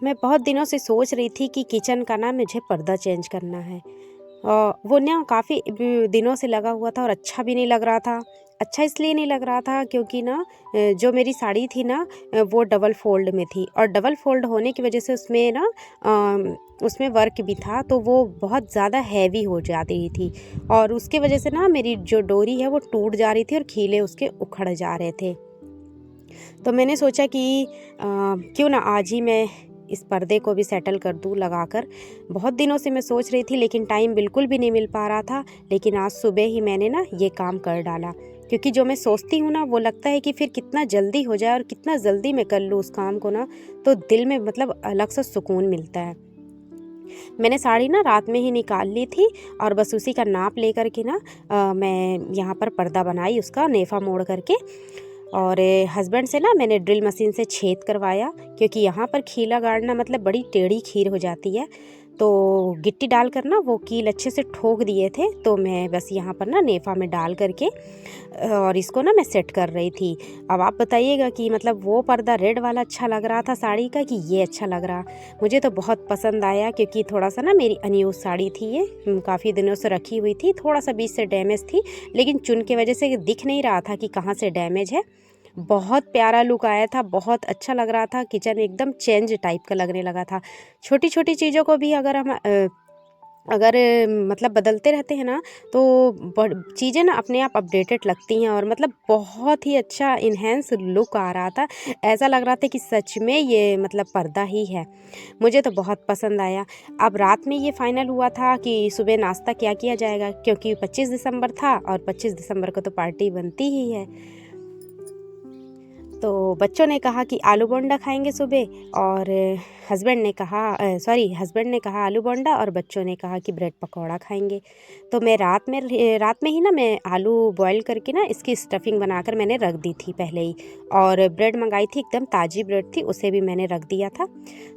मैं बहुत दिनों से सोच रही थी कि किचन का ना मुझे पर्दा चेंज करना है। वो ना काफ़ी दिनों से लगा हुआ था और अच्छा भी नहीं लग रहा था। अच्छा इसलिए नहीं लग रहा था क्योंकि ना जो मेरी साड़ी थी ना वो डबल फ़ोल्ड में थी और डबल फ़ोल्ड होने की वज़ह से उसमें ना उसमें वर्क भी था, तो वो बहुत ज़्यादा हैवी हो जा रही थी और उसकी वज़ह से ना मेरी जो डोरी है वो टूट जा रही थी और खीले उसके उखड़ जा रहे थे। तो मैंने सोचा कि क्यों ना आज ही मैं इस पर्दे को भी सेटल कर दूँ लगाकर। बहुत दिनों से मैं सोच रही थी लेकिन टाइम बिल्कुल भी नहीं मिल पा रहा था। लेकिन आज सुबह ही मैंने ना ये काम कर डाला, क्योंकि जो मैं सोचती हूँ ना वो लगता है कि फिर कितना जल्दी हो जाए और कितना जल्दी मैं कर लूँ उस काम को ना, तो दिल में मतलब अलग सा सुकून मिलता है। मैंने साड़ी ना रात में ही निकाल ली थी और बस उसी का नाप लेकर के ना मैं यहाँ पर पर्दा बनाई उसका नेफा मोड़ करके। और हस्बैंड से ना मैंने ड्रिल मशीन से छेद करवाया, क्योंकि यहाँ पर खीला गाड़ना मतलब बड़ी टेढ़ी खीर हो जाती है। तो गिट्टी डालकर ना वो कील अच्छे से ठोक दिए थे, तो मैं बस यहाँ पर ना नेफा में डाल करके और इसको ना मैं सेट कर रही थी। अब आप बताइएगा कि मतलब वो पर्दा रेड वाला अच्छा लग रहा था साड़ी का कि ये अच्छा लग रहा। मुझे तो बहुत पसंद आया, क्योंकि थोड़ा सा ना मेरी अनयूज साड़ी थी ये, काफ़ी दिनों से रखी हुई थी, थोड़ा सा बीच से डैमेज थी, लेकिन चुन की वजह से दिख नहीं रहा था कि कहाँ से डैमेज है। बहुत प्यारा लुक आया था, बहुत अच्छा लग रहा था, किचन एकदम चेंज टाइप का लगने लगा था। छोटी छोटी चीज़ों को भी अगर हम मतलब बदलते रहते हैं ना, तो चीज़ें ना अपने आप अपडेटेड लगती हैं और मतलब बहुत ही अच्छा इन्हेंस लुक आ रहा था। ऐसा लग रहा था कि सच में ये मतलब पर्दा ही है। मुझे तो बहुत पसंद आया। अब रात में ये फाइनल हुआ था कि सुबह नाश्ता क्या किया जाएगा, क्योंकि 25 दिसंबर था और 25 दिसंबर को तो पार्टी बनती ही है। तो बच्चों ने कहा कि आलू बोंडा खाएंगे सुबह, और हस्बैंड ने कहा आलू बोंडा और बच्चों ने कहा कि ब्रेड पकौड़ा खाएंगे। तो मैं रात में ही ना मैं आलू बॉईल करके ना इसकी स्टफिंग बनाकर मैंने रख दी थी पहले ही, और ब्रेड मंगाई थी, एकदम ताज़ी ब्रेड थी, उसे भी मैंने रख दिया था।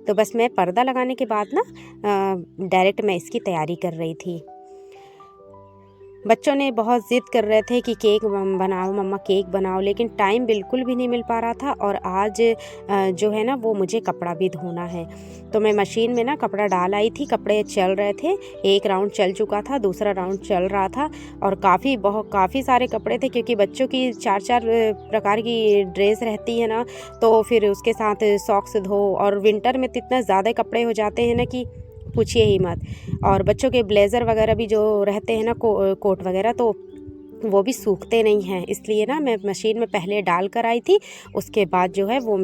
तो बस मैं पर्दा लगाने के बाद ना डायरेक्ट मैं इसकी तैयारी कर रही थी। बच्चों ने बहुत ज़िद कर रहे थे कि केक बनाओ मम्मा, केक बनाओ, लेकिन टाइम बिल्कुल भी नहीं मिल पा रहा था। और आज जो है ना वो मुझे कपड़ा भी धोना है, तो मैं मशीन में ना कपड़ा डाल आई थी। कपड़े चल रहे थे, एक राउंड चल चुका था, दूसरा राउंड चल रहा था, और काफ़ी सारे कपड़े थे, क्योंकि बच्चों की 4-4 प्रकार की ड्रेस रहती है ना, तो फिर उसके साथ सॉक्स धो, और विंटर में तो इतना ज़्यादा कपड़े हो जाते हैं ना कि पूछिए ही मत। और बच्चों के ब्लेज़र वगैरह भी जो रहते हैं ना, कोट वगैरह, तो वो भी सूखते नहीं हैं, इसलिए ना मैं मशीन में पहले डाल कर आई थी। उसके बाद जो है वो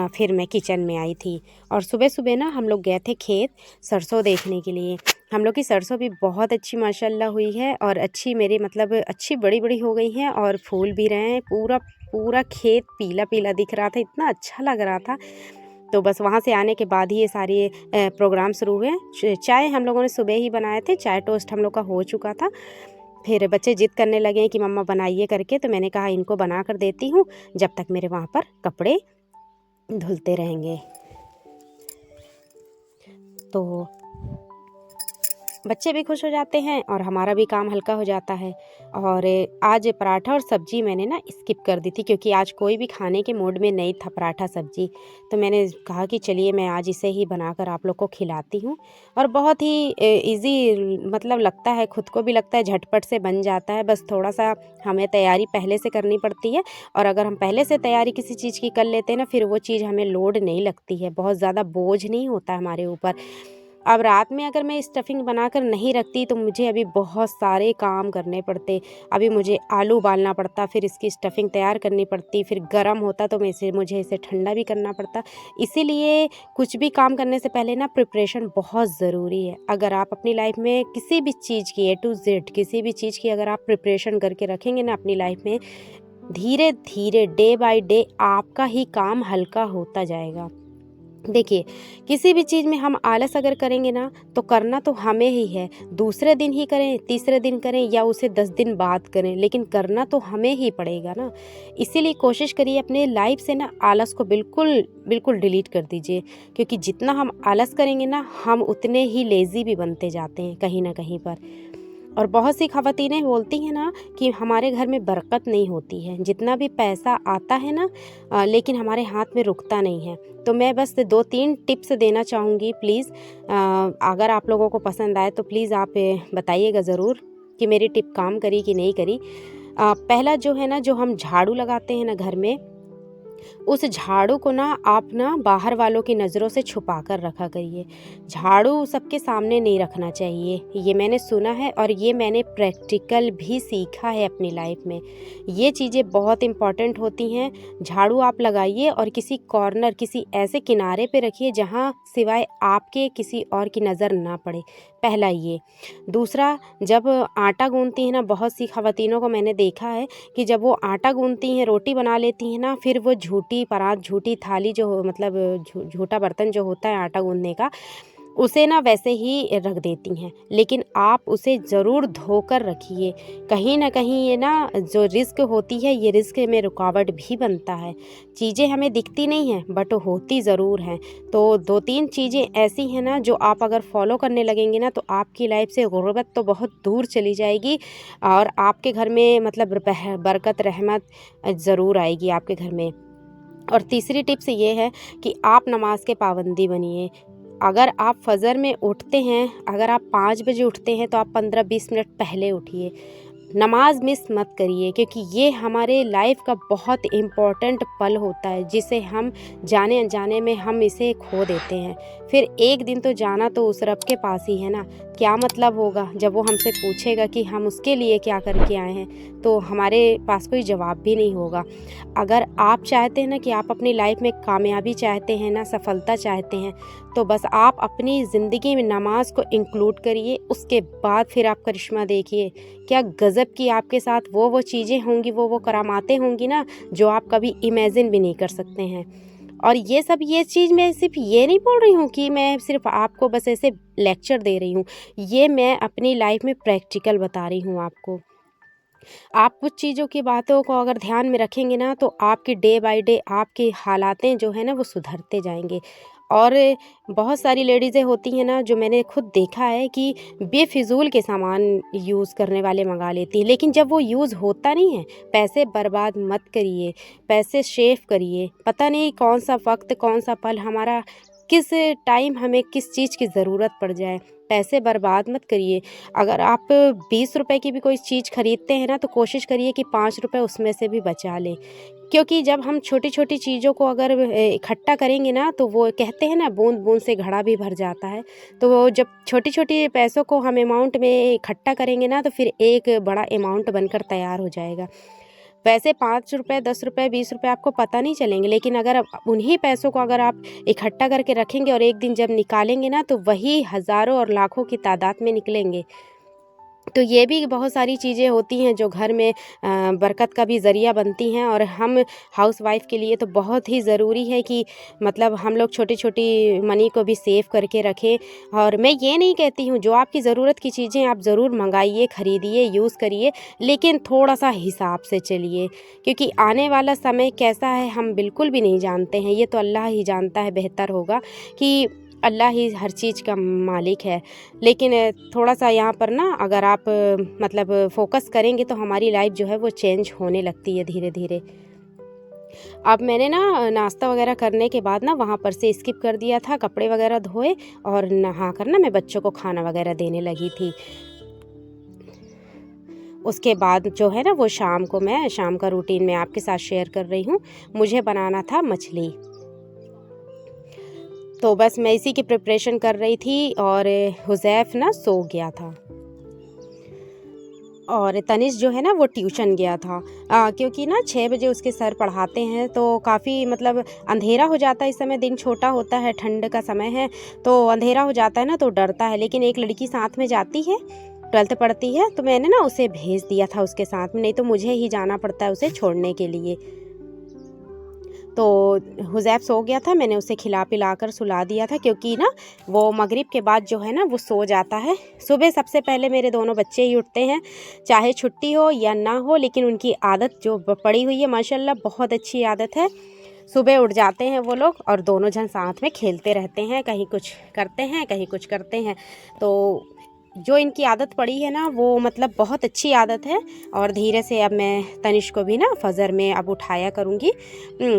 फिर मैं किचन में आई थी। और सुबह-सुबह ना हम लोग गए थे खेत सरसों देखने के लिए। हम लोग की सरसों भी बहुत अच्छी माशाल्लाह हुई है, और अच्छी मेरी मतलब अच्छी बड़ी-बड़ी हो गई हैं और फूल भी रहे हैं। पूरा पूरा खेत पीला-पीला दिख रहा था, इतना अच्छा लग रहा था। तो बस वहाँ से आने के बाद ही ये सारे प्रोग्राम शुरू हुए। चाय हम लोगों ने सुबह ही बनाए थे, चाय टोस्ट हम लोग का हो चुका था। फिर बच्चे ज़िद करने लगे कि मम्मा बनाइए करके, तो मैंने कहा इनको बना कर देती हूँ, जब तक मेरे वहाँ पर कपड़े धुलते रहेंगे। तो बच्चे भी खुश हो जाते हैं और हमारा भी काम हल्का हो जाता है। और आज पराठा और सब्ज़ी मैंने ना स्किप कर दी थी, क्योंकि आज कोई भी खाने के मूड में नहीं था पराठा सब्ज़ी। तो मैंने कहा कि चलिए मैं आज इसे ही बनाकर आप लोग को खिलाती हूँ। और बहुत ही ईज़ी मतलब लगता है, खुद को भी लगता है झटपट से बन जाता है, बस थोड़ा-सा हमें तैयारी पहले से करनी पड़ती है। और अगर हम पहले से तैयारी किसी चीज़ की कर लेते हैं ना, फिर वो चीज़ हमें लोड नहीं लगती है, बहुत ज़्यादा बोझ नहीं होता हमारे ऊपर। अब रात में अगर मैं स्टफिंग बनाकर नहीं रखती, तो मुझे अभी बहुत सारे काम करने पड़ते। अभी मुझे आलू उबालना पड़ता, फिर इसकी स्टफिंग तैयार करनी पड़ती, फिर गर्म होता तो मुझे इसे ठंडा भी करना पड़ता। इसीलिए कुछ भी काम करने से पहले ना प्रिपरेशन बहुत ज़रूरी है। अगर आप अपनी लाइफ में किसी भी चीज़ की A to Z किसी भी चीज़ की अगर आप प्रिपरेशन करके रखेंगे ना अपनी लाइफ में, धीरे-धीरे डे बाय डे आपका ही काम हल्का होता जाएगा। देखिए, किसी भी चीज़ में हम आलस अगर करेंगे ना, तो करना तो हमें ही है। दूसरे दिन ही करें, तीसरे दिन करें, या उसे 10 दिन बाद करें, लेकिन करना तो हमें ही पड़ेगा ना। इसीलिए कोशिश करिए अपने लाइफ से ना आलस को बिल्कुल, बिल्कुल डिलीट कर दीजिए, क्योंकि जितना हम आलस करेंगे ना, हम उतने ही लेज़ी भी बनते जाते हैं कहीं न कहीं पर। और बहुत सी ख़वातीनें बोलती हैं ना कि हमारे घर में बरकत नहीं होती है, जितना भी पैसा आता है ना लेकिन हमारे हाथ में रुकता नहीं है। तो मैं बस 2-3 टिप्स देना चाहूँगी प्लीज़। अगर आप लोगों को पसंद आए तो प्लीज़ आप बताइएगा ज़रूर कि मेरी टिप काम करी कि नहीं करी। पहला जो है ना, जो हम झाड़ू लगाते हैं ना घर में, उस झाड़ू को ना आप ना बाहर वालों की नज़रों से छुपा कर रखा करिए। झाड़ू सबके सामने नहीं रखना चाहिए, ये मैंने सुना है और ये मैंने प्रैक्टिकल भी सीखा है अपनी लाइफ में। ये चीज़ें बहुत इम्पॉर्टेंट होती हैं। झाड़ू आप लगाइए और किसी कॉर्नर, किसी ऐसे किनारे पे रखिए जहाँ सिवाय आपके किसी और की नज़र ना पड़े। पहला ये। दूसरा, जब आटा गूँथती हैं ना, बहुत सी ख़वातीनों को मैंने देखा है कि जब वो आटा गूँथती हैं, रोटी बना लेती हैं ना, फिर वो झूठी परात, झूठी थाली जो मतलब झूठा बर्तन जो होता है आटा गूँथने का, उसे ना वैसे ही रख देती हैं। लेकिन आप उसे ज़रूर धोकर रखिए। कहीं न कहीं ये ना जो रिस्क होती है, ये रिस्क में रुकावट भी बनता है। चीज़ें हमें दिखती नहीं हैं बट होती ज़रूर हैं। तो 2-3 चीज़ें ऐसी हैं ना जो आप अगर फॉलो करने लगेंगे ना तो आपकी लाइफ से गुर्बत तो बहुत दूर चली जाएगी और आपके घर में मतलब बरकत, रहमत ज़रूर आएगी आपके घर में। और तीसरी टिप्स ये है कि आप नमाज के पाबंदी बनिए। अगर आप फजर में उठते हैं, अगर आप 5 बजे उठते हैं तो आप 15-20 मिनट पहले उठिए। नमाज मिस मत करिए, क्योंकि ये हमारे लाइफ का बहुत इम्पोर्टेंट पल होता है जिसे हम जाने अनजाने में हम इसे खो देते हैं। फिर एक दिन तो जाना तो उस रब के पास ही है ना। क्या मतलब होगा जब वो हमसे पूछेगा कि हम उसके लिए क्या करके आए हैं, तो हमारे पास कोई जवाब भी नहीं होगा। अगर आप चाहते हैं ना कि आप अपनी लाइफ में कामयाबी चाहते हैं ना, सफलता चाहते हैं, तो बस आप अपनी ज़िंदगी में नमाज को इंक्लूड करिए। उसके बाद फिर आप करिश्मा देखिए, क्या गज़ब की आपके साथ वो चीज़ें होंगी, वो करामातें होंगी ना जो आप कभी इमेजिन भी नहीं कर सकते हैं। और ये चीज़ मैं सिर्फ ये नहीं बोल रही हूँ कि मैं सिर्फ आपको बस ऐसे लेक्चर दे रही हूँ, ये मैं अपनी लाइफ में प्रैक्टिकल बता रही हूँ आपको। आप कुछ चीज़ों की बातों को अगर ध्यान में रखेंगे ना तो आपकी डे बाय डे आपकी हालातें जो है ना वो सुधरते जाएंगे। और बहुत सारी लेडीज़ें होती हैं ना, जो मैंने खुद देखा है कि बेफिजूल के सामान यूज़ करने वाले मंगा लेती हैं, लेकिन जब वो यूज़ होता नहीं है, पैसे बर्बाद मत करिए, पैसे सेव करिए। पता नहीं कौन सा वक्त, कौन सा पल हमारा, किस टाइम हमें किस चीज़ की ज़रूरत पड़ जाए। पैसे बर्बाद मत करिए। अगर आप 20 रुपए की भी कोई चीज़ खरीदते हैं ना तो कोशिश करिए कि 5 रुपए उसमें से भी बचा लें। क्योंकि जब हम छोटी-छोटी चीज़ों को अगर इकट्ठा करेंगे ना, तो वो कहते हैं ना, बूँद-बूँद से घड़ा भी भर जाता है। तो वो जब छोटी-छोटी पैसों को हम अमाउंट में इकट्ठा करेंगे ना तो फिर एक बड़ा अमाउंट बनकर तैयार हो जाएगा। वैसे 5 रुपए, 10 रुपए, 20 रुपए आपको पता नहीं चलेंगे, लेकिन अगर उन्हीं पैसों को अगर आप इकट्ठा करके रखेंगे और एक दिन जब निकालेंगे ना तो वही हज़ारों और लाखों की तादाद में निकलेंगे। तो ये भी बहुत सारी चीज़ें होती हैं जो घर में बरकत का भी ज़रिया बनती हैं। और हम हाउसवाइफ़ के लिए तो बहुत ही ज़रूरी है कि मतलब हम लोग छोटी-छोटी मनी को भी सेव करके रखें। और मैं ये नहीं कहती हूँ, जो आपकी ज़रूरत की चीज़ें आप ज़रूर मँगाइए, खरीदिए, यूज़ करिए, लेकिन थोड़ा-सा हिसाब से चलिए, क्योंकि आने वाला समय कैसा है हम बिल्कुल भी नहीं जानते हैं। ये तो अल्लाह ही जानता है, बेहतर होगा कि अल्लाह ही हर चीज़ का मालिक है। लेकिन थोड़ा-सा यहाँ पर ना अगर आप मतलब फ़ोकस करेंगे तो हमारी लाइफ़ जो है वो चेंज होने लगती है धीरे-धीरे। अब मैंने ना नाश्ता वग़ैरह करने के बाद ना वहाँ पर से स्किप कर दिया था, कपड़े वग़ैरह धोए और नहा कर ना मैं बच्चों को खाना वग़ैरह देने लगी थी। उसके बाद जो है ना वो शाम का रूटीन मैं आपके साथ शेयर कर रही हूँ। मुझे बनाना था मछली। तो बस मैं इसी की प्रिपरेशन कर रही थी और हुज़ैफ़ ना सो गया था और तनिष्क जो है ना वो ट्यूशन गया था। क्योंकि ना 6 बजे उसके सर पढ़ाते हैं तो काफ़ी मतलब अंधेरा हो जाता है। इस समय दिन छोटा होता है, ठंड का समय है तो अंधेरा हो जाता है ना, तो डरता है। लेकिन एक लड़की साथ में जाती है, 12th पढ़ती है, तो मैंने ना उसे भेज दिया था उसके साथ में, नहीं तो मुझे ही जाना पड़ता है उसे छोड़ने के लिए। तो हुज़ैफ़ सो गया था, मैंने उसे खिला-पिला कर सुला दिया था, क्योंकि ना वो मगरिब के बाद जो है ना वो सो जाता है। सुबह सबसे पहले मेरे दोनों बच्चे ही उठते हैं, चाहे छुट्टी हो या ना हो, लेकिन उनकी आदत जो पड़ी हुई है माशाल्लाह बहुत अच्छी आदत है। सुबह उठ जाते हैं वो लोग और दोनों जन साथ में खेलते रहते हैं, कहीं कुछ करते हैं, कहीं कुछ करते हैं। तो जो इनकी आदत पड़ी है ना वो मतलब बहुत अच्छी आदत है। और धीरे से अब मैं तनिष्क को भी ना फजर में अब उठाया करूँगी।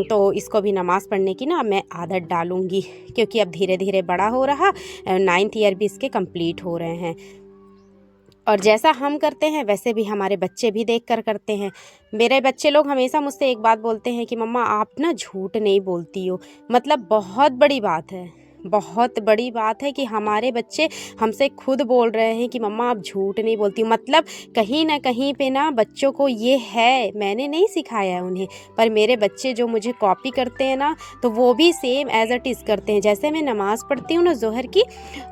तो इसको भी नमाज़ पढ़ने की ना मैं आदत डालूँगी, क्योंकि अब धीरे धीरे बड़ा हो रहा, 9th ईयर भी इसके कंप्लीट हो रहे हैं। और जैसा हम करते हैं वैसे भी हमारे बच्चे भी देख कर करते हैं। मेरे बच्चे लोग हमेशा मुझसे एक बात बोलते हैं कि मम्मा आप ना झूठ नहीं बोलती हो। मतलब बहुत बड़ी बात है, बहुत बड़ी बात है कि हमारे बच्चे हमसे खुद बोल रहे हैं कि मम्मा आप झूठ नहीं बोलती। मतलब कहीं ना कहीं पे ना बच्चों को ये है, मैंने नहीं सिखाया है उन्हें, पर मेरे बच्चे जो मुझे कॉपी करते हैं ना तो वो भी सेम एज इट इज़ करते हैं। जैसे मैं नमाज़ पढ़ती हूँ ना ज़ोहर की,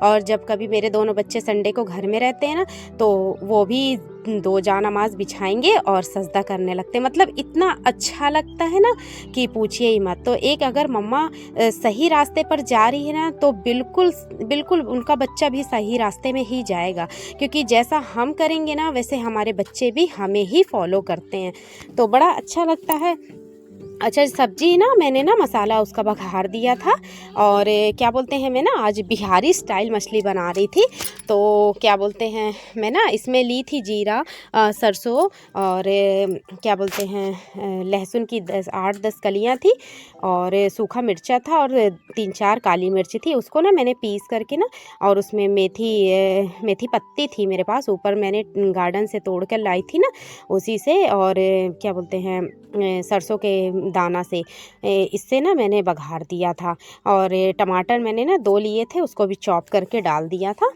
और जब कभी मेरे दोनों बच्चे संडे को घर में रहते हैं ना तो वो भी 2 जा नमाज़ बिछाएंगे और सजदा करने लगते हैं। मतलब इतना अच्छा लगता है ना कि पूछिए ही मत। तो एक अगर मम्मा सही रास्ते पर जा रही है ना तो बिल्कुल बिल्कुल उनका बच्चा भी सही रास्ते में ही जाएगा, क्योंकि जैसा हम करेंगे ना वैसे हमारे बच्चे भी हमें ही फॉलो करते हैं। तो बड़ा अच्छा लगता है। अच्छा, सब्जी ना मैंने ना मसाला उसका बघार दिया था, और क्या बोलते हैं मैं ना आज बिहारी स्टाइल मछली बना रही थी। तो क्या बोलते हैं मैं ना इसमें ली थी जीरा, सरसों और क्या बोलते हैं लहसुन की 8-10 कलियां थी, और सूखा मिर्चा था, और 3-4 काली मिर्च थी। उसको ना मैंने पीस करके ना, और उसमें मेथी पत्ती थी मेरे पास, ऊपर मैंने गार्डन से तोड़ कर लाई थी ना उसी से, और क्या बोलते हैं सरसों के दाना से, इससे ना मैंने बघार दिया था। और टमाटर मैंने ना 2 लिए थे, उसको भी चॉप करके डाल दिया था।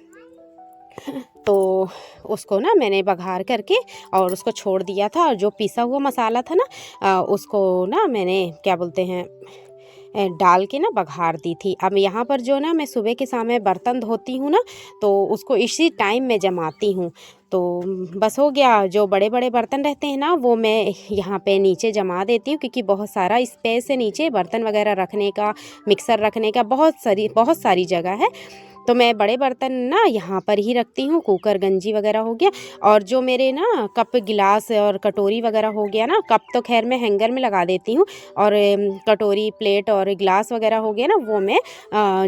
तो उसको ना मैंने बघार करके और उसको छोड़ दिया था। और जो पिसा हुआ मसाला था ना उसको ना मैंने क्या बोलते हैं डाल के ना बघार दी थी। अब यहाँ पर जो ना मैं सुबह के समय बर्तन धोती हूँ ना तो उसको इसी टाइम में जमाती हूँ। तो बस हो गया, जो बड़े बड़े बर्तन रहते हैं ना वो मैं यहाँ पे नीचे जमा देती हूँ, क्योंकि बहुत सारा स्पेस है नीचे बर्तन वगैरह रखने का, मिक्सर रखने का, बहुत सारी जगह है। तो मैं बड़े बर्तन ना यहाँ पर ही रखती हूँ। कुकर गंजी वगैरह हो गया, और जो मेरे ना कप गिलास और कटोरी वगैरह हो गया ना, कप तो खैर मैं हैंगर में लगा देती हूँ, और कटोरी प्लेट और गिलास वगैरह हो गया ना वो मैं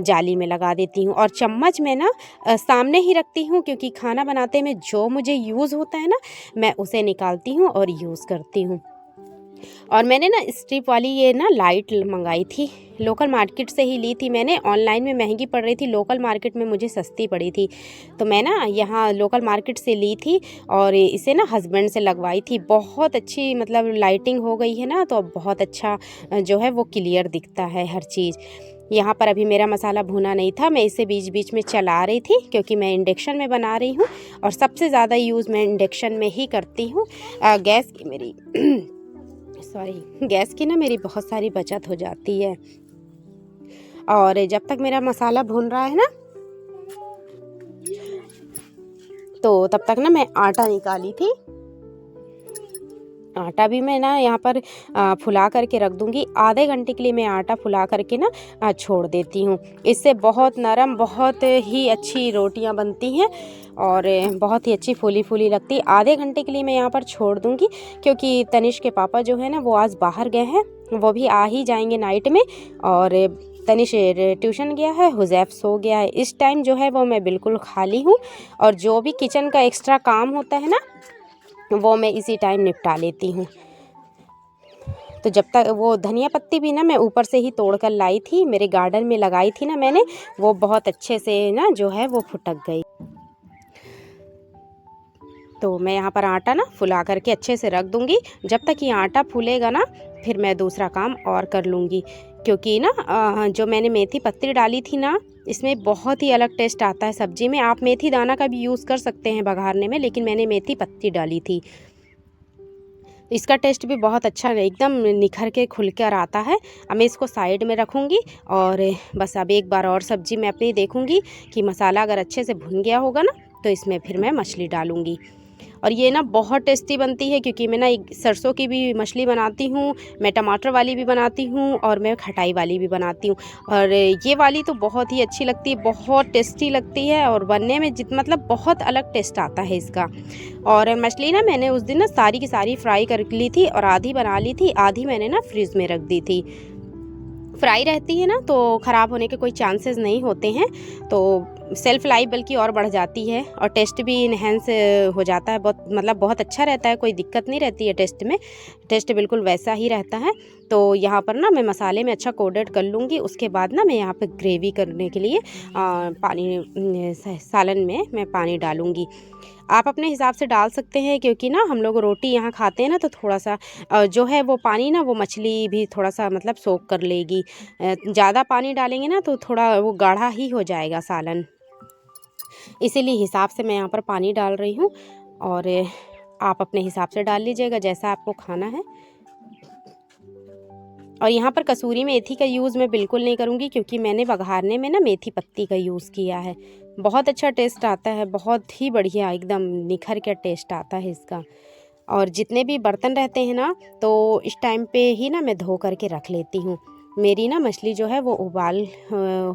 जाली में लगा देती हूँ। और चम्मच मैं ना सामने ही रखती हूँ, क्योंकि खाना बनाते में जो मुझे यूज़ होता है ना मैं उसे निकालती हूँ और यूज़ करती हूँ। और मैंने ना स्ट्रिप वाली ये ना लाइट मंगाई थी, लोकल मार्केट से ही ली थी मैंने। ऑनलाइन में महंगी पड़ रही थी, लोकल मार्केट में मुझे सस्ती पड़ी थी। तो मैं ना यहाँ लोकल मार्केट से ली थी, और इसे ना हस्बैंड से लगवाई थी। बहुत अच्छी मतलब लाइटिंग हो गई है ना, तो बहुत अच्छा जो है वो क्लियर दिखता है हर चीज़। यहाँ पर अभी मेरा मसाला भुना नहीं था, मैं इसे बीच बीच में चला रही थी, क्योंकि मैं इंडक्शन में बना रही हूँ, और सबसे ज़्यादा यूज़ मैं इंडक्शन में ही करती हूँ। गैस की मेरी गैस की ना मेरी बहुत सारी बचत हो जाती है। और जब तक मेरा मसाला भून रहा है ना तो तब तक ना मैं आटा निकाली थी। आटा भी मैं ना यहाँ पर फुला करके रख दूँगी। आधे घंटे के लिए मैं आटा फुला करके ना छोड़ देती हूँ। इससे बहुत नरम, बहुत ही अच्छी रोटियाँ बनती हैं, और बहुत ही अच्छी फूली फूली लगती है। आधे घंटे के लिए मैं यहाँ पर छोड़ दूँगी, क्योंकि तनिष्क के पापा जो है ना वो आज बाहर गए हैं, वो भी आ ही जाएंगे नाइट में। और तनिष्क ट्यूशन गया है, हुज़ैफ सो गया है। इस टाइम जो है वो मैं बिल्कुल खाली हूँ, और जो भी किचन का एक्स्ट्रा काम होता है ना वो मैं इसी टाइम निपटा लेती हूँ। तो जब तक वो धनिया पत्ती भी ना मैं ऊपर से ही तोड़ कर लाई थी, मेरे गार्डन में लगाई थी ना मैंने, वो बहुत अच्छे से ना जो है वो फुटक गई। तो मैं यहाँ पर आटा ना फुला करके अच्छे से रख दूँगी। जब तक ये आटा फूलेगा ना फिर मैं दूसरा काम और कर लूँगी, क्योंकि ना जो मैंने मेथी पत्ती डाली थी ना इसमें बहुत ही अलग टेस्ट आता है सब्ज़ी में। आप मेथी दाना का भी यूज़ कर सकते हैं बघारने में, लेकिन मैंने मेथी पत्ती डाली थी। इसका टेस्ट भी बहुत अच्छा एकदम निखर के खुल कर आता है। अब मैं इसको साइड में रखूँगी, और बस अब एक बार और सब्ज़ी मैं अपनी देखूँगी कि मसाला अगर अच्छे से भुन गया होगा ना तो इसमें फिर मैं मछली डालूँगी। और ये ना बहुत टेस्टी बनती है, क्योंकि मैं ना एक सरसों की भी मछली बनाती हूँ, मैं टमाटर वाली भी बनाती हूँ, और मैं खटाई वाली भी बनाती हूँ। और ये वाली तो बहुत ही अच्छी लगती है, बहुत टेस्टी लगती है, और बनने में मतलब बहुत अलग टेस्ट आता है इसका। और मछली ना मैंने उस दिन ना सारी की सारी फ्राई कर ली थी, और आधी बना ली थी, आधी मैंने ना फ्रिज में रख दी थी। फ्राई रहती है ना तो ख़राब होने के कोई चांसेस नहीं होते हैं, तो सेल्फ़ लाइफ बल्कि और बढ़ जाती है और टेस्ट भी इन्हेंस हो जाता है, बहुत मतलब बहुत अच्छा रहता है, कोई दिक्कत नहीं रहती है टेस्ट में, टेस्ट बिल्कुल वैसा ही रहता है। तो यहाँ पर ना मैं मसाले में अच्छा कोटेड कर लूँगी, उसके बाद ना मैं यहाँ पे ग्रेवी करने के लिए सालन में मैं पानी डालूँगी। आप अपने हिसाब से डाल सकते हैं, क्योंकि ना हम लोग रोटी यहाँ खाते हैं ना तो थोड़ा सा जो है वो पानी ना वो मछली भी थोड़ा सा मतलब सोख कर लेगी। ज़्यादा पानी डालेंगे ना तो थोड़ा वो गाढ़ा ही हो जाएगा सालन, इसीलिए हिसाब से मैं यहाँ पर पानी डाल रही हूँ। और आप अपने हिसाब से डाल लीजिएगा जैसा आपको खाना है। और यहाँ पर कसूरी मेथी का यूज़ मैं बिल्कुल नहीं करूँगी, क्योंकि मैंने बघारने में ना मेथी पत्ती का यूज़ किया है। बहुत अच्छा टेस्ट आता है, बहुत ही बढ़िया एकदम निखर के टेस्ट आता है इसका। और जितने भी बर्तन रहते हैं ना तो इस टाइम पे ही ना मैं धो करके रख लेती हूँ। मेरी ना मछली जो है वो उबाल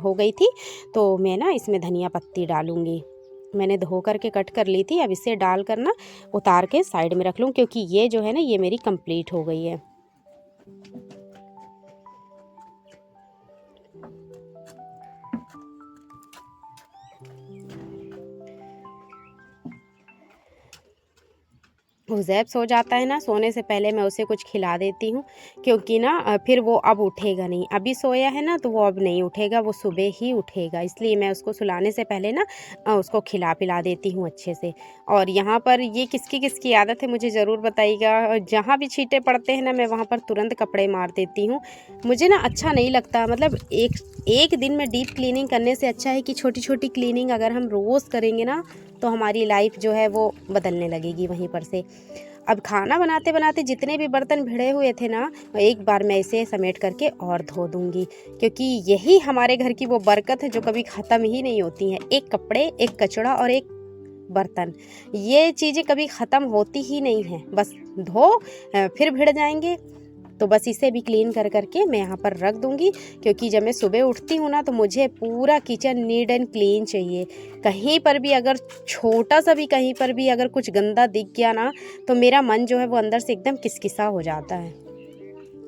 हो गई थी, तो मैं ना इसमें धनिया पत्ती डालूँगी। मैंने धो करके कट कर ली थी, अब इसे डाल कर ना उतार के साइड में रख लूँ, क्योंकि ये जो है ना ये मेरी कंप्लीट हो गई है। हुज़ैब सो जाता है ना, सोने से पहले मैं उसे कुछ खिला देती हूँ, क्योंकि ना फिर वो अब उठेगा नहीं। अभी सोया है ना तो वो अब नहीं उठेगा, वो सुबह ही उठेगा, इसलिए मैं उसको सुलाने से पहले ना उसको खिला पिला देती हूँ अच्छे से। और यहाँ पर ये किसकी किसकी आदत है मुझे ज़रूर बताइएगा। जहाँ भी छींटे पड़ते हैं ना मैं वहाँ पर तुरंत कपड़े मार देती हूँ। मुझे ना अच्छा नहीं लगता, मतलब एक दिन में डीप क्लीनिंग करने से अच्छा है कि छोटी छोटी क्लीनिंग अगर हम रोज़ करेंगे ना तो हमारी लाइफ जो है वो बदलने लगेगी वहीं पर से। अब खाना बनाते बनाते जितने भी बर्तन भिड़े हुए थे ना, एक बार मैं इसे समेट करके और धो दूंगी, क्योंकि यही हमारे घर की वो बरकत है जो कभी ख़त्म ही नहीं होती है। एक कपड़े, एक कचड़ा और एक बर्तन, ये चीज़ें कभी ख़त्म होती ही नहीं हैं। बस धो फिर भिड़ जाएंगे, तो बस इसे भी क्लीन कर करके मैं यहाँ पर रख दूँगी, क्योंकि जब मैं सुबह उठती हूँ ना तो मुझे पूरा किचन नीट एंड क्लीन चाहिए। कहीं पर भी अगर छोटा सा भी कहीं पर भी अगर कुछ गंदा दिख गया ना तो मेरा मन जो है वो अंदर से एकदम किसकिसा हो जाता है।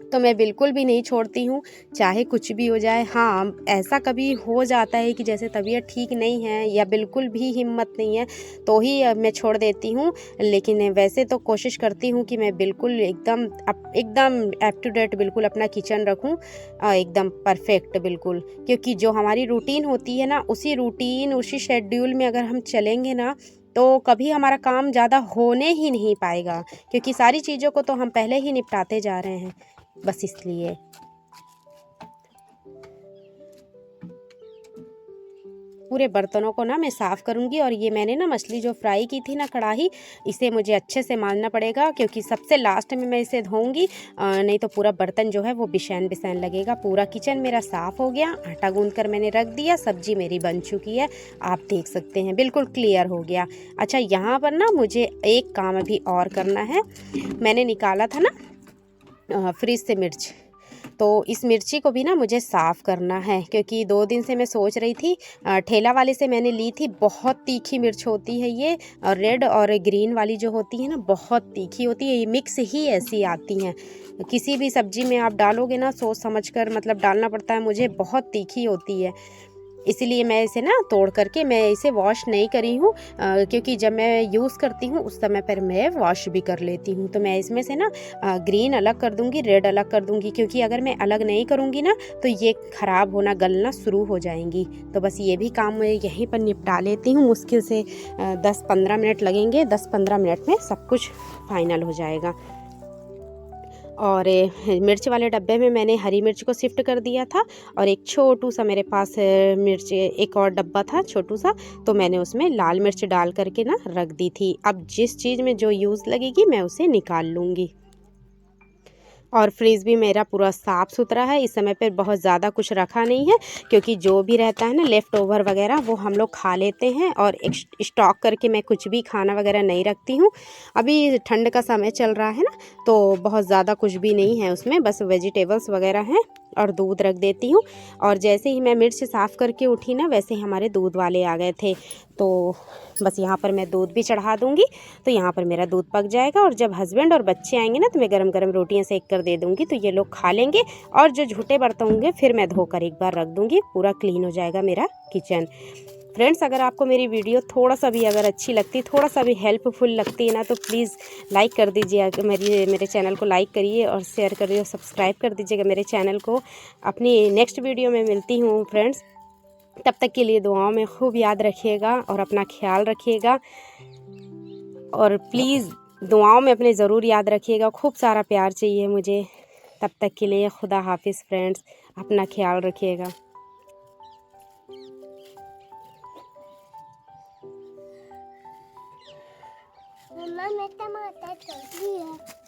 तो मैं बिल्कुल भी नहीं छोड़ती हूँ, चाहे कुछ भी हो जाए। हाँ, ऐसा कभी हो जाता है कि जैसे तबीयत ठीक नहीं है या बिल्कुल भी हिम्मत नहीं है तो ही मैं छोड़ देती हूँ, लेकिन वैसे तो कोशिश करती हूँ कि मैं बिल्कुल एकदम अप टू डेट बिल्कुल अपना किचन रखूँ, एकदम परफेक्ट बिल्कुल। क्योंकि जो हमारी रूटीन होती है ना, उसी रूटीन उसी शेड्यूल में अगर हम चलेंगे ना तो कभी हमारा काम ज़्यादा होने ही नहीं पाएगा, क्योंकि सारी चीज़ों को तो हम पहले ही निपटाते जा रहे हैं, बस इसलिए। पूरे बर्तनों को ना मैं साफ़ करूँगी। और ये मैंने ना मछली जो फ्राई की थी ना कढ़ाई, इसे मुझे अच्छे से मांजना पड़ेगा, क्योंकि सबसे लास्ट में मैं इसे धोऊंगी, नहीं तो पूरा बर्तन जो है वो बिशैन बिशैन लगेगा। पूरा किचन मेरा साफ़ हो गया, आटा गूंद कर मैंने रख दिया, सब्जी मेरी बन चुकी है, आप देख सकते हैं बिल्कुल क्लियर हो गया। अच्छा, यहाँ पर ना मुझे एक काम अभी और करना है। मैंने निकाला था ना फ्रिज से मिर्च, तो इस मिर्ची को भी ना मुझे साफ़ करना है, क्योंकि 2 दिन से मैं सोच रही थी, ठेला वाले से मैंने ली थी। बहुत तीखी मिर्च होती है ये, और रेड और ग्रीन वाली जो होती है ना बहुत तीखी होती है, ये मिक्स ही ऐसी आती हैं। किसी भी सब्ज़ी में आप डालोगे ना सोच समझ कर मतलब डालना पड़ता है, मुझे बहुत तीखी होती है। इसीलिए मैं इसे ना तोड़ करके मैं इसे वॉश नहीं करी हूँ, क्योंकि जब मैं यूज़ करती हूँ उस समय पर मैं वॉश भी कर लेती हूँ। तो मैं इसमें से ना ग्रीन अलग कर दूँगी, रेड अलग कर दूँगी, क्योंकि अगर मैं अलग नहीं करूँगी ना तो ये ख़राब होना, गलना शुरू हो जाएंगी। तो बस ये भी काम मैं यहीं पर निपटा लेती हूँ। मुश्किल से 10-15 मिनट लगेंगे, 10-15 मिनट में सब कुछ फाइनल हो जाएगा। और मिर्च वाले डब्बे में मैंने हरी मिर्च को शिफ्ट कर दिया था, और एक छोटू सा मेरे पास मिर्च एक और डब्बा था छोटू सा, तो मैंने उसमें लाल मिर्च डाल करके ना रख दी थी। अब जिस चीज़ में जो यूज़ लगेगी मैं उसे निकाल लूँगी। और फ्रिज भी मेरा पूरा साफ़ सुथरा है, इस समय पे बहुत ज़्यादा कुछ रखा नहीं है, क्योंकि जो भी रहता है ना लेफ़्ट ओवर वगैरह वो हम लोग खा लेते हैं, और स्टॉक करके मैं कुछ भी खाना वगैरह नहीं रखती हूँ। अभी ठंड का समय चल रहा है ना, तो बहुत ज़्यादा कुछ भी नहीं है उसमें, बस वेजिटेबल्स वगैरह हैं, और दूध रख देती हूँ। और जैसे ही मैं मिर्च साफ़ करके उठी ना, वैसे ही हमारे दूध वाले आ गए थे। तो बस यहाँ पर मैं दूध भी चढ़ा दूँगी, तो यहाँ पर मेरा दूध पक जाएगा। और जब हस्बैंड और बच्चे आएंगे ना, तो मैं गरम गरम रोटियाँ सेक कर दे दूँगी, तो ये लोग खा लेंगे। और जो झूठे बर्तन होंगे फिर मैं धोकर एक बार रख दूँगी, पूरा क्लीन हो जाएगा मेरा किचन। फ्रेंड्स, अगर आपको मेरी वीडियो थोड़ा सा भी अगर अच्छी लगती, थोड़ा सा भी हेल्पफुल लगती है ना, तो प्लीज़ लाइक कर दीजिए। मेरे चैनल को लाइक करिए और शेयर करिए और सब्सक्राइब कर दीजिएगा मेरे चैनल को। अपनी नेक्स्ट वीडियो में मिलती हूँ फ्रेंड्स, तब तक के लिए दुआओं में खूब याद रखिएगा और अपना ख्याल रखिएगा। और प्लीज़ दुआओं में अपने ज़रूर याद रखिएगा, खूब सारा प्यार चाहिए मुझे। तब तक के लिए खुदा हाफिज़ फ्रेंड्स, अपना ख्याल रखिएगा। मम्मा मैं टमाटर तोड़ लिया।